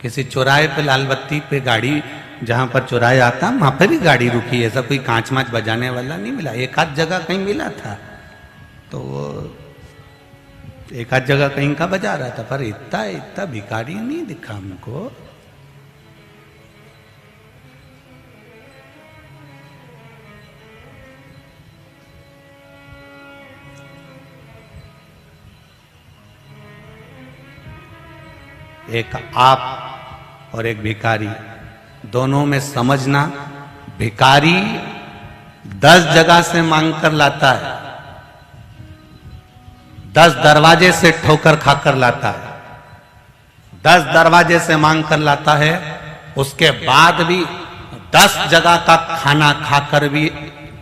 किसी चौराहे पे लाल बत्ती पे गाड़ी, जहां पर चौराहे आता वहां पर ही गाड़ी रुकी, ऐसा कोई कांच माच बजाने वाला नहीं मिला। एक आध जगह कहीं मिला था, तो वो एक आध जगह कहीं का बजा रहा था, पर इतना इतना भिखारी नहीं दिखा हमको। एक आप और एक भिखारी, दोनों में समझना, भिखारी 10 जगह से मांग कर लाता है, 10 दरवाजे से ठोकर खाकर लाता है, 10 दरवाजे से मांग कर लाता है, उसके बाद भी 10 जगह का खाना खाकर भी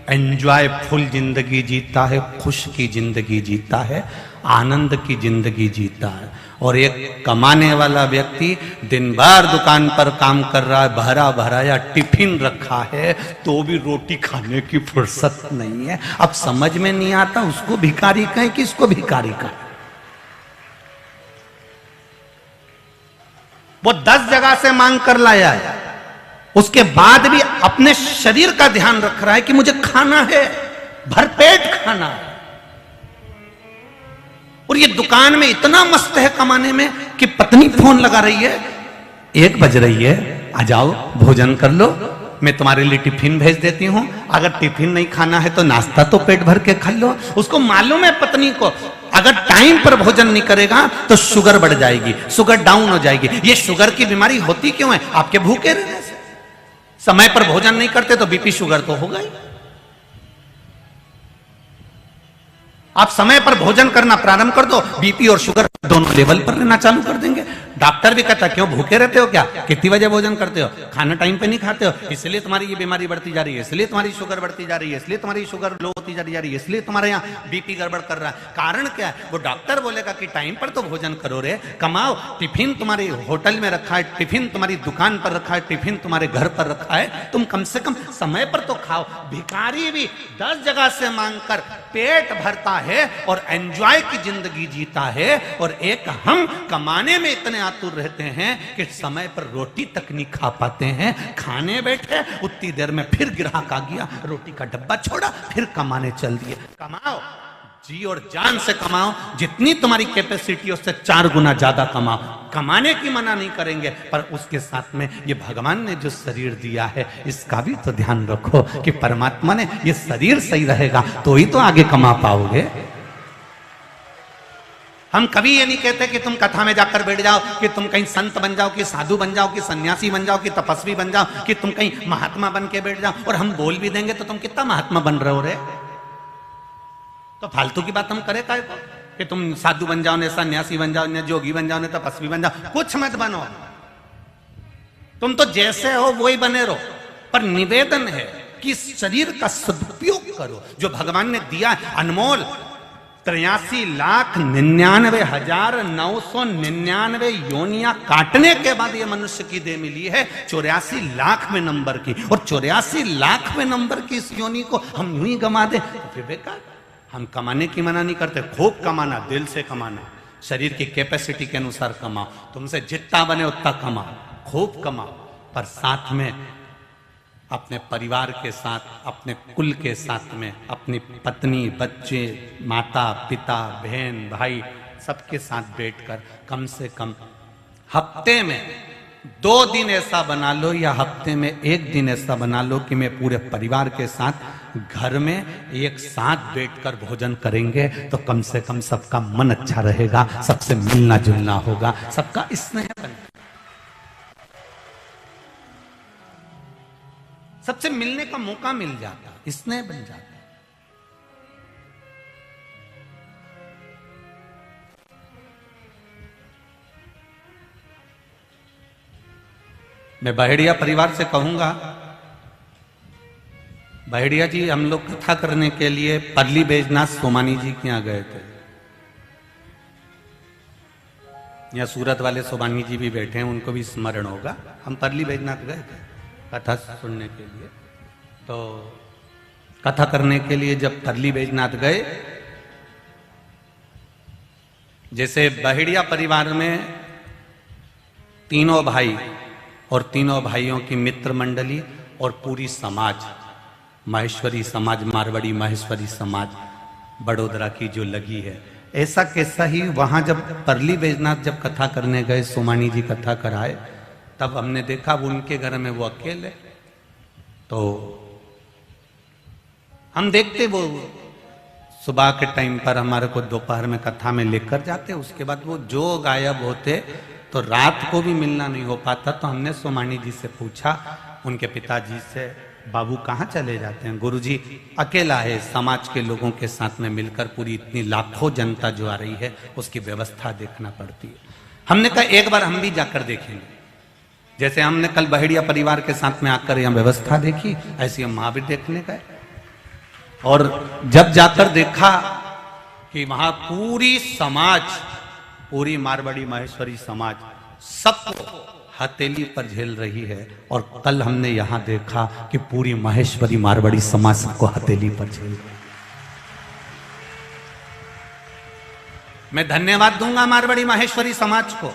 एंजॉय फुल जिंदगी जीता है, खुश की जिंदगी जीता है, आनंद की जिंदगी जीता है। और एक कमाने वाला व्यक्ति दिन भर दुकान पर काम कर रहा है, भरा भराया टिफिन रखा है, तो भी रोटी खाने की फुर्सत नहीं है। अब समझ में नहीं आता उसको भिखारी कहें कि इसको भिखारी कहें। वो 10 जगह से मांग कर लाया है, उसके बाद भी अपने शरीर का ध्यान रख रहा है कि मुझे खाना है, भरपेट खाना है। और ये दुकान में इतना मस्त है कमाने में कि पत्नी फोन लगा रही है, 1 बज रही है, आ जाओ भोजन कर लो, मैं तुम्हारे लिए टिफिन भेज देती हूं, अगर टिफिन नहीं खाना है तो नाश्ता तो पेट भर के खा लो। उसको मालूम है पत्नी को अगर टाइम पर भोजन नहीं करेगा तो शुगर बढ़ जाएगी, शुगर डाउन हो जाएगी। ये शुगर की बीमारी होती क्यों है? आपके भूखे रहने से। समय पर भोजन नहीं करते तो बीपी शुगर तो होगा ही। आप समय पर भोजन करना प्रारंभ कर दो, बीपी और शुगर दोनों लेवल पर रहना चालू कर देंगे। डॉक्टर भी कहता है क्यों भूखे रहते हो, क्या कितनी बजे भोजन करते हो, खाना टाइम पे नहीं खाते हो, इसलिए तुम्हारी ये बीमारी बढ़ती जा रही है, इसलिए तुम्हारी शुगर बढ़ती जा रही है, इसलिए तुम्हारी शुगर लो होती जा रही है, इसलिए तुम्हारे यहाँ बीपी गड़बड़ कर रहा है। कारण क्या है? वो डॉक्टर बोलेगा कि टाइम पर तो भोजन करो रे, कमाओ, टिफिन तुम्हारे होटल में रखा है, टिफिन तुम्हारी दुकान पर रखा है, टिफिन तुम्हारे घर पर रखा है, तुम कम से कम समय पर तो खाओ। भिखारी भी 10 जगह से मांग कर पेट भरता है और एंजॉय की जिंदगी जीता है, और एक हम कमाने में इतने आतुर रहते हैं कि समय पर रोटी तक नहीं खा पाते हैं। खाने बैठे उतनी देर में फिर ग्राहक आ गया, रोटी का डब्बा छोड़ा, फिर कमाने चल दिए। कमाओ, जी और जान से कमाओ, जितनी तुम्हारी कैपेसिटी उससे 4 गुना ज्यादा कमाओ। कमाने की मना नहीं करेंगे, पर उसके साथ में ये भगवान ने जो शरीर दिया है इसका भी तो ध्यान रखो कि परमात्मा ने ये शरीर सही रहेगा तो ही तो आगे कमा पाओगे। हम कभी ये नहीं कहते कि तुम कथा में जाकर बैठ जाओ, कि तुम कहीं संत बन जाओ, कि साधु बन जाओ, कि सन्यासी बन जाओ, कि तपस्वी बन जाओ, कि तुम कहीं महात्मा बन के बैठ जाओ। और हम बोल भी देंगे तो तुम कितना महात्मा बन रहे हो रे, तो फालतू की बात हम करें काय को कि तुम साधु बन जाओ, ने सन्यासी बन जाओ, ने जोगी बन जाओ, ने तपस्वी बन जाओ। कुछ मत बनो, तुम तो जैसे हो वही बने रहो, पर निवेदन है कि शरीर का सदुपयोग करो जो भगवान ने दिया। अनमोल 83,99,999 योनियां काटने के बाद ये मनुष्य की देह मिली है 84 लाखवें नंबर की, और 84 लाखवें नंबर की इस योनि को हम यूं ही गंवा दें तो फिर बेकार। हम कमाने की मना नहीं करते, खूब कमाना, दिल से कमाना, शरीर की कैपेसिटी के अनुसार कमाओ, तुमसे जितना बने उतना कमाओ, खूब कमाओ, पर साथ में अपने परिवार के साथ, अपने कुल के साथ में, अपनी पत्नी, बच्चे, माता पिता, बहन भाई सबके साथ बैठकर कम से कम हफ्ते में 2 दिन ऐसा बना लो, या हफ्ते में 1 दिन ऐसा बना लो कि मैं पूरे परिवार के साथ घर में एक साथ बैठकर भोजन करेंगे तो कम से कम सबका मन अच्छा रहेगा, सबसे मिलना जुलना होगा, सबका स्नेह बनेगा, सबसे मिलने का मौका मिल जाता, स्नेह बन जाता। मैं बहेड़िया परिवार से कहूंगा, बहेड़िया जी हम लोग कथा करने के लिए परली बैजनाथ सोमानी जी के यहाँ गए थे। यहाँ सूरत वाले सोमानी जी भी बैठे हैं, उनको भी स्मरण होगा। हम परली बैजनाथ गए थे कथा सुनने के लिए। तो कथा करने के लिए जब परली बैजनाथ गए, जैसे बहेड़िया परिवार में तीनों भाई और तीनों भाइयों की मित्र मंडली और पूरी समाज, माहेश्वरी समाज, मारवाड़ी माहेश्वरी समाज बड़ोदरा की जो लगी है, ऐसा कैसा ही वहां जब परली बैजनाथ जब कथा करने गए, सोमानी जी कथा कराए, तब हमने देखा वो उनके घर में वो अकेले, तो हम देखते वो सुबह के टाइम पर हमारे को दोपहर में कथा में लेकर जाते, उसके बाद वो जो गायब होते तो रात को भी मिलना नहीं हो पाता। तो हमने सोमानी जी से पूछा, उनके पिताजी से, बाबू कहाँ चले जाते हैं? गुरुजी अकेला है, समाज के लोगों के साथ में मिलकर पूरी इतनी लाखों जनता जो आ रही है उसकी व्यवस्था देखना पड़ती है। हमने कहा एक बार हम भी जाकर देखेंगे, जैसे हमने कल बहेड़िया परिवार के साथ में आकर यहाँ व्यवस्था देखी, ऐसी हम वहां भी देखने गए। और जब जाकर देखा कि वहां पूरी समाज, पूरी मारवाड़ी माहेश्वरी समाज सबको हथेली पर झेल रही है, और कल हमने यहां देखा कि पूरी माहेश्वरी मारवाड़ी समाज सबको हथेली पर झेल रही है। मैं धन्यवाद दूंगा मारवाड़ी माहेश्वरी समाज को।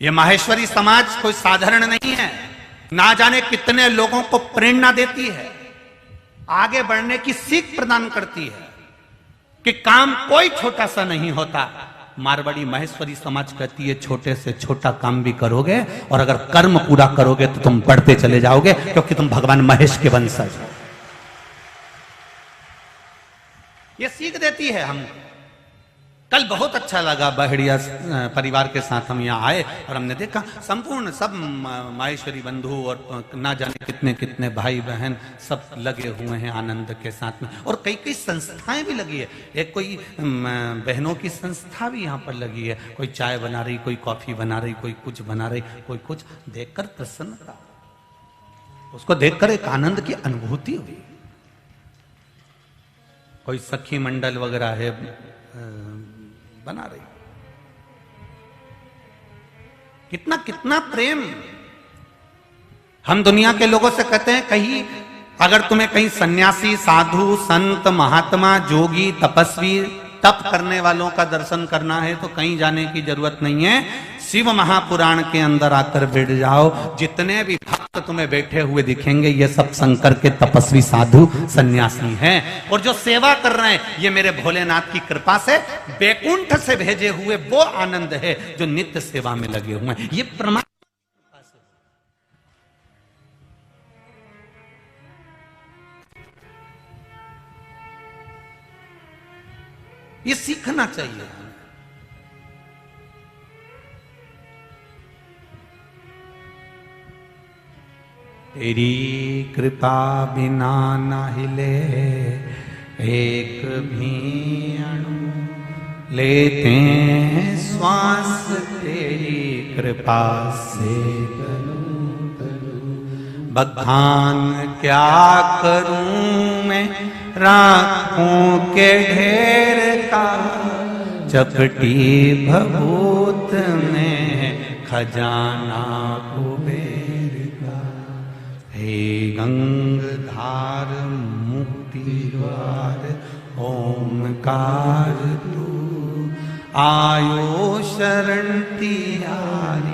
यह माहेश्वरी समाज कोई साधारण नहीं है, ना जाने कितने लोगों को प्रेरणा देती है, आगे बढ़ने की सीख प्रदान करती है कि काम कोई छोटा सा नहीं होता। मारवाड़ी माहेश्वरी समाज कहती है छोटे से छोटा काम भी करोगे और अगर कर्म पूरा करोगे तो तुम बढ़ते चले जाओगे, क्योंकि तुम भगवान महेश के वंशज हो। ये सीख देती है हमको। कल बहुत अच्छा लगा, बहेड़िया परिवार के साथ हम यहाँ आए और हमने देखा संपूर्ण सब माहेश्वरी बंधु और ना जाने कितने कितने भाई बहन सब लगे हुए हैं आनंद के साथ में, और कई कई संस्थाएं भी लगी है। एक कोई बहनों की संस्था भी यहाँ पर लगी है, कोई चाय बना रही, कोई कॉफी बना रही, कोई कुछ बना रही, कोई कुछ। देखकर प्रसन्नता, उसको देखकर एक आनंद की अनुभूति हुई। कोई सखी मंडल वगैरह है बना रही। कितना कितना प्रेम। हम दुनिया के लोगों से कहते हैं कहीं अगर तुम्हें कहीं सन्यासी, साधु, संत, महात्मा, जोगी, तपस्वी, तप करने वालों का दर्शन करना है तो कहीं जाने की जरूरत नहीं है, शिव महापुराण के अंदर आकर बैठ जाओ। जितने भी भक्त तुम्हें बैठे हुए दिखेंगे ये सब शंकर के तपस्वी, साधु, सन्यासी हैं, और जो सेवा कर रहे हैं ये मेरे भोलेनाथ की कृपा से बैकुंठ से भेजे हुए वो आनंद है जो नित्य सेवा में लगे हुए हैं। ये प्रमाण। ये सीखना चाहिए। तेरी कृपा बिना न हिले एक भी अणु, लेते हैं श्वास तेरी कृपा से तनु तनु। बखान क्या करूं मैं राखों के ढेर का, चपटी भभूत में खजाना कुबेर का। हे गंगधार मुक्ति द्वार ओमकार तू, आयो शरण तिहारी